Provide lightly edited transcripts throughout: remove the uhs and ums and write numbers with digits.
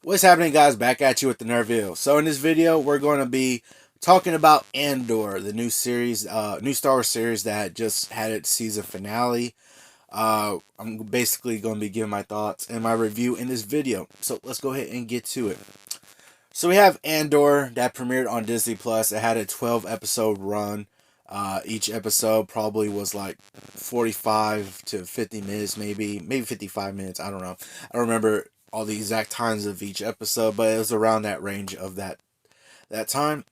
What's happening, guys? Back at you with the Nerville. So in this video, we're going to be talking about Andor, the new series, new Star Wars series that just had its season finale. I'm basically going to be giving my thoughts and my review in this video. So let's go ahead and get to it. So we have Andor that premiered on Disney Plus. It had a 12 episode run. Each episode probably was like 45 to 50 minutes, maybe 55 minutes. I don't know. I don't remember all the exact times of each episode, but it was around that range of that time.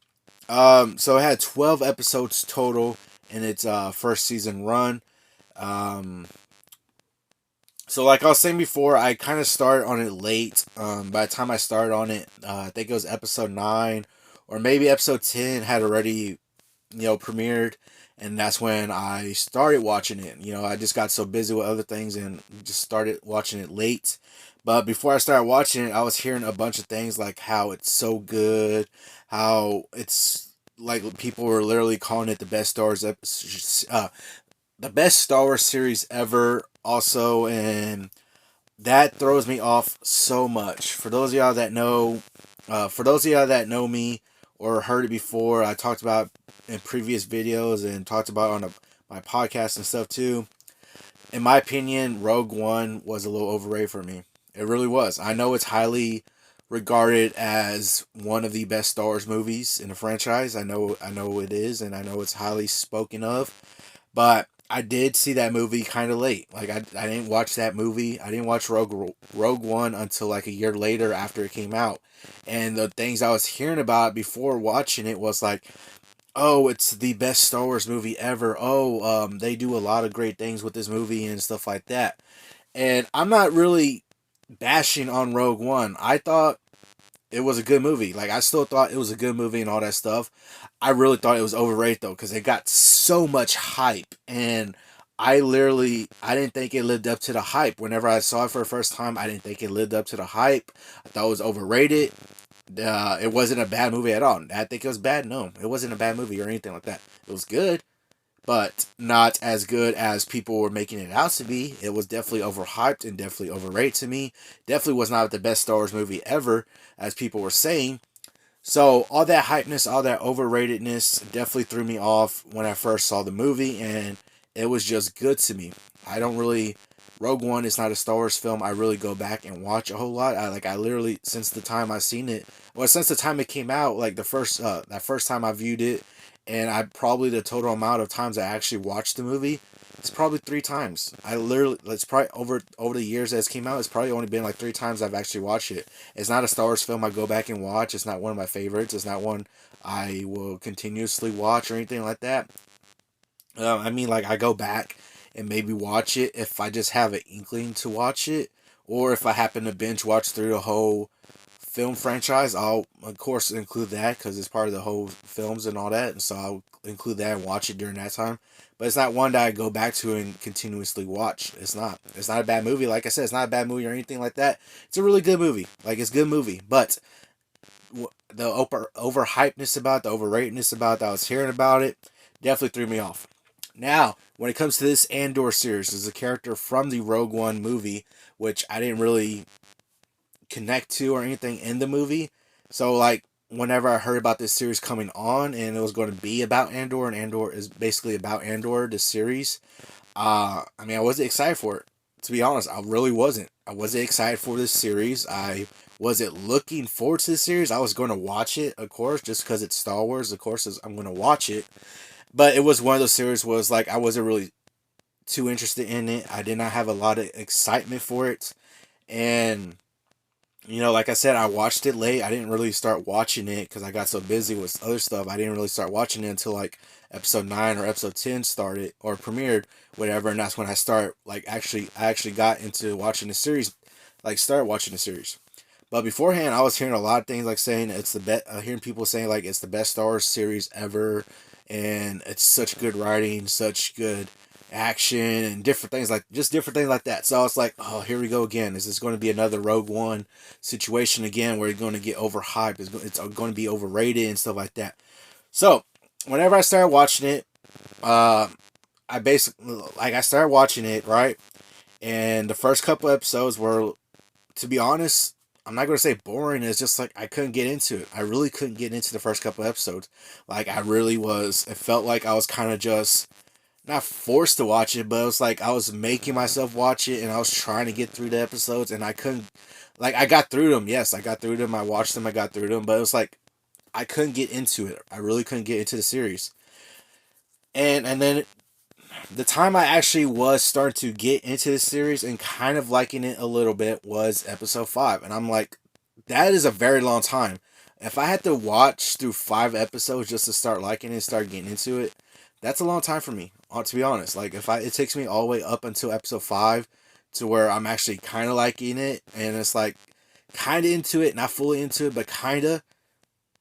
So it had 12 episodes total in its first season run. Um, so like I was saying before, I kind of started on it late. By the time I started on it, I think it was episode 9 or maybe episode 10 had already premiered, and that's when I started watching it. I just got so busy with other things and just started watching it late. But before I started watching it, I was hearing a bunch of things like how it's so good, how it's like people were literally calling it the best Star Wars series ever. Also, and that throws me off so much. For those of y'all that know me or heard it before, I talked about in previous videos and talked about on my podcast and stuff too. In my opinion, Rogue One was a little overrated for me. It really was. I know it's highly regarded as one of the best Star Wars movies in the franchise. I know it is, and I know it's highly spoken of. But I did see that movie kind of late. Like I didn't watch that movie. I didn't watch Rogue One until like a year later after it came out. And the things I was hearing about before watching it was like, oh, it's the best Star Wars movie ever. Oh, they do a lot of great things with this movie and stuff like that. And I'm not really bashing on Rogue One. I thought it was a good movie. Like I still thought it was a good movie and all that stuff. I really thought it was overrated though because it got so much hype, and I didn't think it lived up to the hype. Whenever I saw it for the first time, I didn't think it lived up to the hype. I thought it was overrated. It wasn't a bad movie at all. I think it was bad. No, it wasn't a bad movie or anything like that. It was good, but not as good as people were making it out to be. It was definitely overhyped and definitely overrated to me. Definitely was not the best Star Wars movie ever, as people were saying. So all that hypeness, all that overratedness definitely threw me off when I first saw the movie, and it was just good to me. I don't really Rogue One is not a Star Wars film I really go back and watch a whole lot. I literally since the time I seen it, well since the time it came out, like the first that first time I viewed it, and I probably the total amount of times I actually watched the movie, it's probably 3 times. It's probably over the years that it's came out, it's probably only been like 3 times I've actually watched it. It's not a Star Wars film I go back and watch. It's not one of my favorites. It's not one I will continuously watch or anything like that. I mean, like I go back and maybe watch it if I just have an inkling to watch it, or if I happen to binge watch through the whole film franchise. I'll of course include that because it's part of the whole films and all that, and so I'll include that and watch it during that time. But it's not one that I go back to and continuously watch. It's not. It's not a bad movie. Like I said, it's not a bad movie or anything like that. It's a really good movie. Like it's a good movie, but the overhypeness about the overratedness about that I was hearing about it definitely threw me off. Now, when it comes to this Andor series, there's a character from the Rogue One movie, which I didn't really connect to or anything in the movie. So, like, whenever I heard about this series coming on and it was going to be about Andor, and Andor is basically about Andor, the series, I mean, I wasn't excited for it. To be honest, I really wasn't. I wasn't excited for this series. I wasn't looking forward to the series. I was going to watch it, of course, just because it's Star Wars. Of course, I'm going to watch it. But it was one of those series was like I wasn't really too interested in it. I did not have a lot of excitement for it, and like I said, I watched it late. I didn't really start watching it because I got so busy with other stuff. I didn't really start watching it until like episode 9 or episode 10 started or premiered, whatever. And that's when I actually got into watching the series, like started watching the series. But beforehand, I was hearing a lot of things like saying it's the best. Hearing people saying like it's the best Star Wars series ever, and it's such good writing, such good action, and different things like that. So I was like, oh, here we go again. Is this going to be another Rogue One situation again, where it's going to get overhyped? It's going to be overrated and stuff like that. So whenever I started watching it, uh, I started watching it right, and the first couple episodes were, to be honest, I'm not gonna say boring. It's just like I couldn't get into it. I really couldn't get into the first couple episodes. Like I really was. It felt like I was kind of just not forced to watch it, but it was like I was making myself watch it, and I was trying to get through the episodes, and I couldn't. Like I got through them. Yes, I got through them. I watched them. I got through them. But it was like I couldn't get into it. I really couldn't get into the series. And then the time I actually was starting to get into the series and kind of liking it a little bit was episode 5. And I'm like, that is a very long time. If I had to watch through 5 episodes just to start liking it and start getting into it, that's a long time for me, to be honest. Like, it takes me all the way up until episode 5 to where I'm actually kind of liking it. And it's like, kind of into it, not fully into it, but kind of.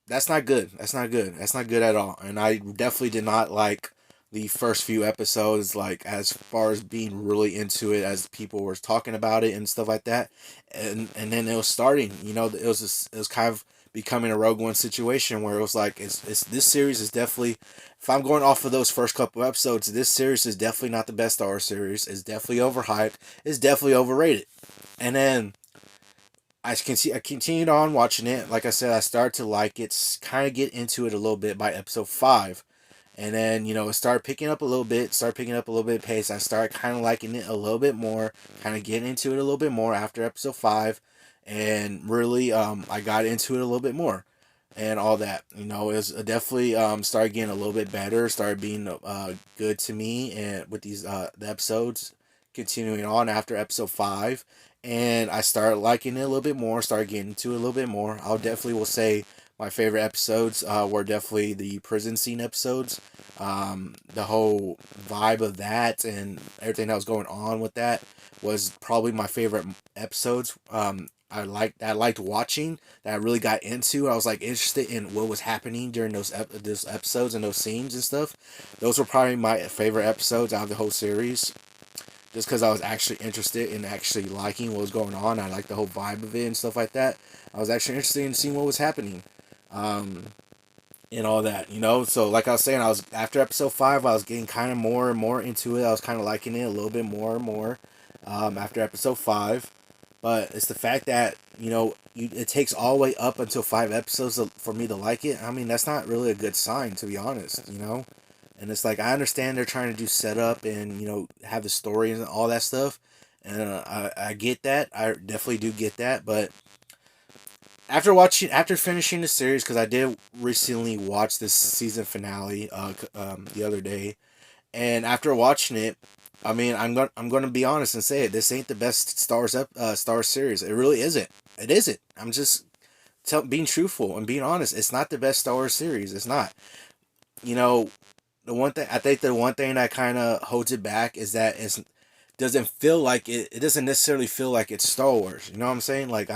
That's not good. That's not good. That's not good at all. And I definitely did not like the first few episodes, like as far as being really into it, as people were talking about it and stuff like that. And then it was starting. It was kind of becoming a Rogue One situation where it was like it's this series is definitely. If I'm going off of those first couple episodes, this series is definitely not the best Star Wars series. It's definitely overhyped. It's definitely overrated. And then I continued on watching it. Like I said, I started to like it, kind of get into it a little bit by episode 5. And then, it started picking up a little bit, of pace. I started kind of liking it a little bit more, kind of getting into it a little bit more after episode 5. And really, I got into it a little bit more and all that. It was definitely started getting a little bit better, started being good to me, and with the episodes continuing on after episode 5, and I started liking it a little bit more, started getting into it a little bit more. I'll definitely will say my favorite episodes were definitely the prison scene episodes. The whole vibe of that and everything that was going on with that was probably my favorite episodes. I liked watching, that I really got into. I was like interested in what was happening during those episodes and those scenes and stuff. Those were probably my favorite episodes out of the whole series, just because I was actually interested in actually liking what was going on. I liked the whole vibe of it and stuff like that. I was actually interested in seeing what was happening, um, and all that. So like I was saying, I was after episode 5, I was getting kind of more and more into it. I was kind of liking it a little bit more and more, after episode 5. But it's the fact that it takes all the way up until 5 episodes for me to like it. I mean, that's not really a good sign, to be honest. And it's like I understand they're trying to do setup and have the story and all that stuff, and I get that. I definitely do get that. But after finishing the series, because I did recently watch this season finale the other day, and after watching it, I mean I'm gonna be honest and say it. This ain't the best Star Wars series. It really isn't. It isn't. I'm just being truthful and being honest. It's not the best Star Wars series. It's not. You know, the one thing that kind of holds it back is that it doesn't feel like it doesn't necessarily feel like it's Star Wars. You know what I'm saying? Like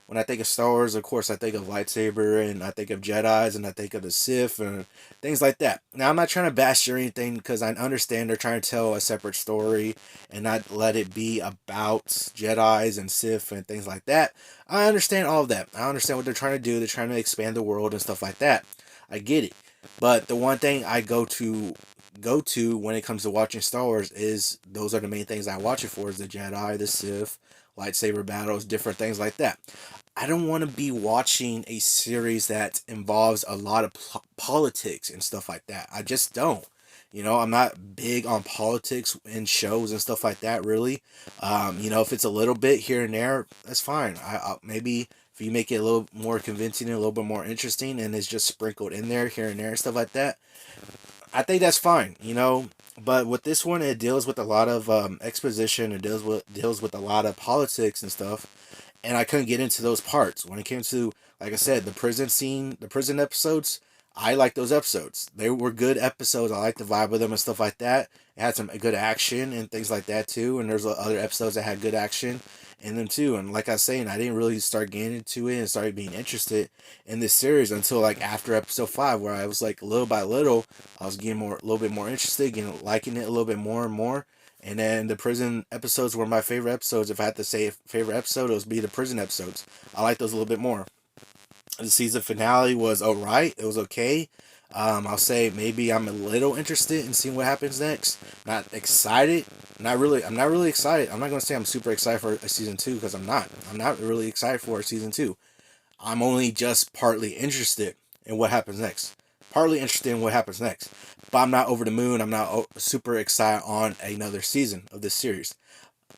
when I think of Star Wars, of course I think of lightsaber and I think of Jedi's and I think of the Sith and things like that. Now I'm not trying to bash or anything, because I understand they're trying to tell a separate story and not let it be about Jedi's and Sith and things like that. I understand all of that. I understand what they're trying to do. They're trying to expand the world and stuff like that. I get it. But the one thing I go to when it comes to watching Star Wars is those are the main things I watch it for, is the Jedi, the Sith, lightsaber battles, different things like that. I don't want to be watching a series that involves a lot of politics and stuff like that. I just don't. I'm not big on politics in shows and stuff like that, really. If it's a little bit here and there, that's fine. Maybe if you make it a little more convincing and a little bit more interesting and it's just sprinkled in there here and there and stuff like that, I think that's fine. But with this one, it deals with a lot of exposition. It deals with a lot of politics and stuff, and I couldn't get into those parts. When it came to, like I said, the prison scene, the prison episodes, I like those episodes. They were good episodes. I like the vibe of them and stuff like that. It had some good action and things like that too. And there's other episodes that had good action in them too. And like I was saying, I didn't really start getting into it and started being interested in this series until like after episode 5, where I was like little by little, I was getting a little bit more interested, liking it a little bit more and more. And then the prison episodes were my favorite episodes. If I had to say a favorite episode, it would be the prison episodes. I like those a little bit more. The season finale was alright. It was okay. I'll say maybe I'm a little interested in seeing what happens next. Not excited. Not really. I'm not really excited. I'm not gonna say I'm super excited for a season 2 because I'm not. I'm not really excited for a season 2. I'm only just partly interested in what happens next. Partly interested in what happens next. But I'm not over the moon. I'm not super excited on another season of this series.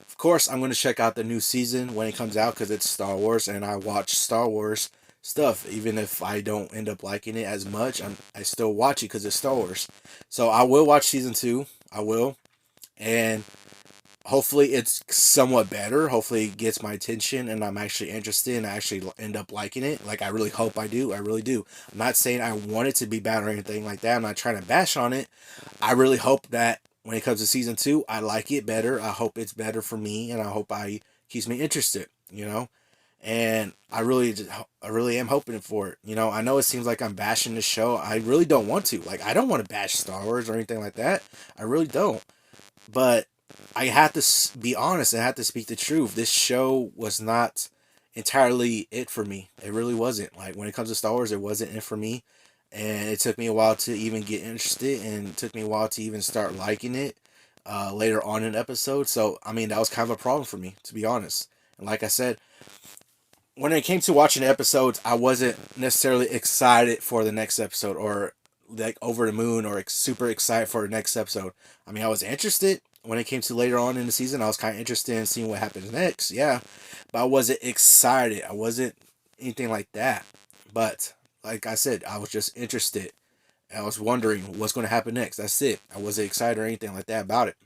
Of course, I'm going to check out the new season when it comes out because it's Star Wars and I watch Star Wars stuff. Even if I don't end up liking it as much, I still watch it because it's Star Wars. So I will watch season 2. I will. And hopefully it's somewhat better. Hopefully it gets my attention and I'm actually interested and I actually end up liking it. Like, I really hope I do. I really do. I'm not saying I want it to be bad or anything like that. I'm not trying to bash on it. I really hope that when it comes to season 2, I like it better. I hope it's better for me and I hope I keeps me interested, you know? And I really am hoping for it. You know, I know it seems like I'm bashing the show. I really don't want to. Like, I don't want to bash Star Wars or anything like that. I really don't. But I have to be honest. I have to speak the truth. This show was not entirely it for me. It really wasn't. Like, when it comes to Star Wars, it wasn't it for me. And it took me a while to even get interested, and it took me a while to even start liking it later on in the episode. So, I mean, that was kind of a problem for me, to be honest. And like I said, when it came to watching the episodes, I wasn't necessarily excited for the next episode or like over the moon or super excited for the next episode. I mean, I was interested when it came to later on in the season. I was kind of interested in seeing what happens next, yeah, but I wasn't excited. I wasn't anything like that. But like I said, I was just interested. I was wondering what's going to happen next. That's it. I wasn't excited or anything like that about it.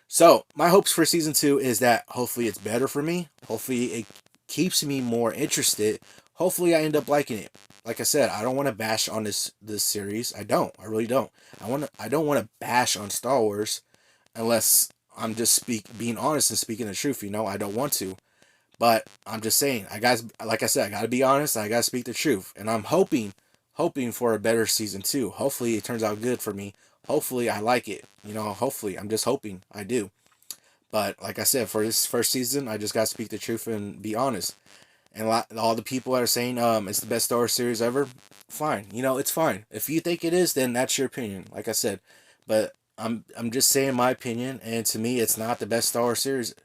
So my hopes for season 2 is that hopefully it's better for me. Hopefully it keeps me more interested. Hopefully I end up liking it. Like I said, I don't want to bash on this series. I don't. I really don't. I don't want to bash on Star Wars unless I'm just being honest and speaking the truth. You know, I don't want to. But I'm just saying, like I said, I gotta be honest. And I gotta speak the truth, and I'm hoping for a better season 2. Hopefully it turns out good for me. Hopefully I like it. You know, hopefully I'm just hoping I do. But like I said, for this first season, I just gotta speak the truth and be honest. And all the people that are saying it's the best Star Wars series ever, fine. You know, it's fine. If you think it is, then that's your opinion. Like I said, but I'm just saying my opinion, and to me, it's not the best Star Wars series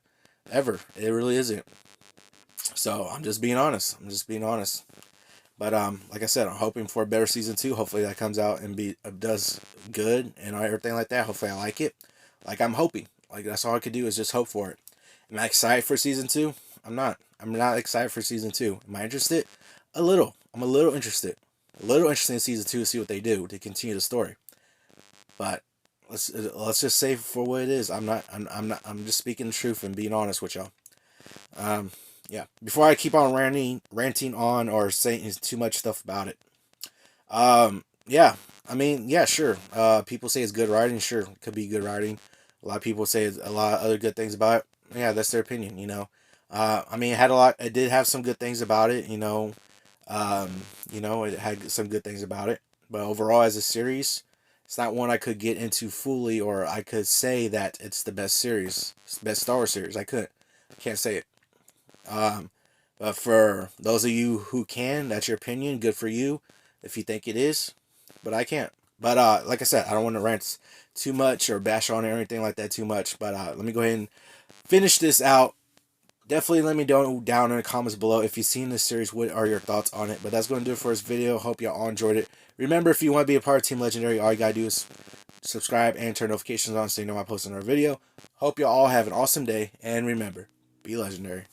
ever. It really isn't. So I'm just being honest. I'm just being honest. But like I said, I'm hoping for a better season 2. Hopefully that comes out and does good and everything like that. Hopefully I like it. Like, I'm hoping. Like, that's all I could do is just hope for it. Am I excited for season 2? I'm not. I'm not excited for season 2. Am I interested? A little. I'm a little interested. A little interested in season 2 to see what they do to continue the story. But let's just say for what it is. I'm not. I'm just speaking the truth and being honest with y'all. Um, yeah. Before I keep on ranting on or saying too much stuff about it. Yeah. I mean, yeah, sure. People say it's good writing. Sure, it could be good writing. A lot of people say a lot of other good things about it. Yeah, that's their opinion. You know. I mean, it had a lot. It did have some good things about it. It had some good things about it. But overall, as a series, it's not one I could get into fully, or I could say that it's the best series, it's the best Star Wars series. I couldn't. I can't say it. Um, but for those of you who can, that's your opinion. Good for you, if you think it is. But I can't. But like I said, I don't want to rant too much or bash on it or anything like that too much. But let me go ahead and finish this out. Definitely let me know down in the comments below if you've seen this series. What are your thoughts on it? But that's going to do it for this video. Hope y'all all enjoyed it. Remember, if you want to be a part of Team Legendary, all you got to do is subscribe and turn notifications on so you know when I post another video. Hope y'all all have an awesome day. And remember, be legendary.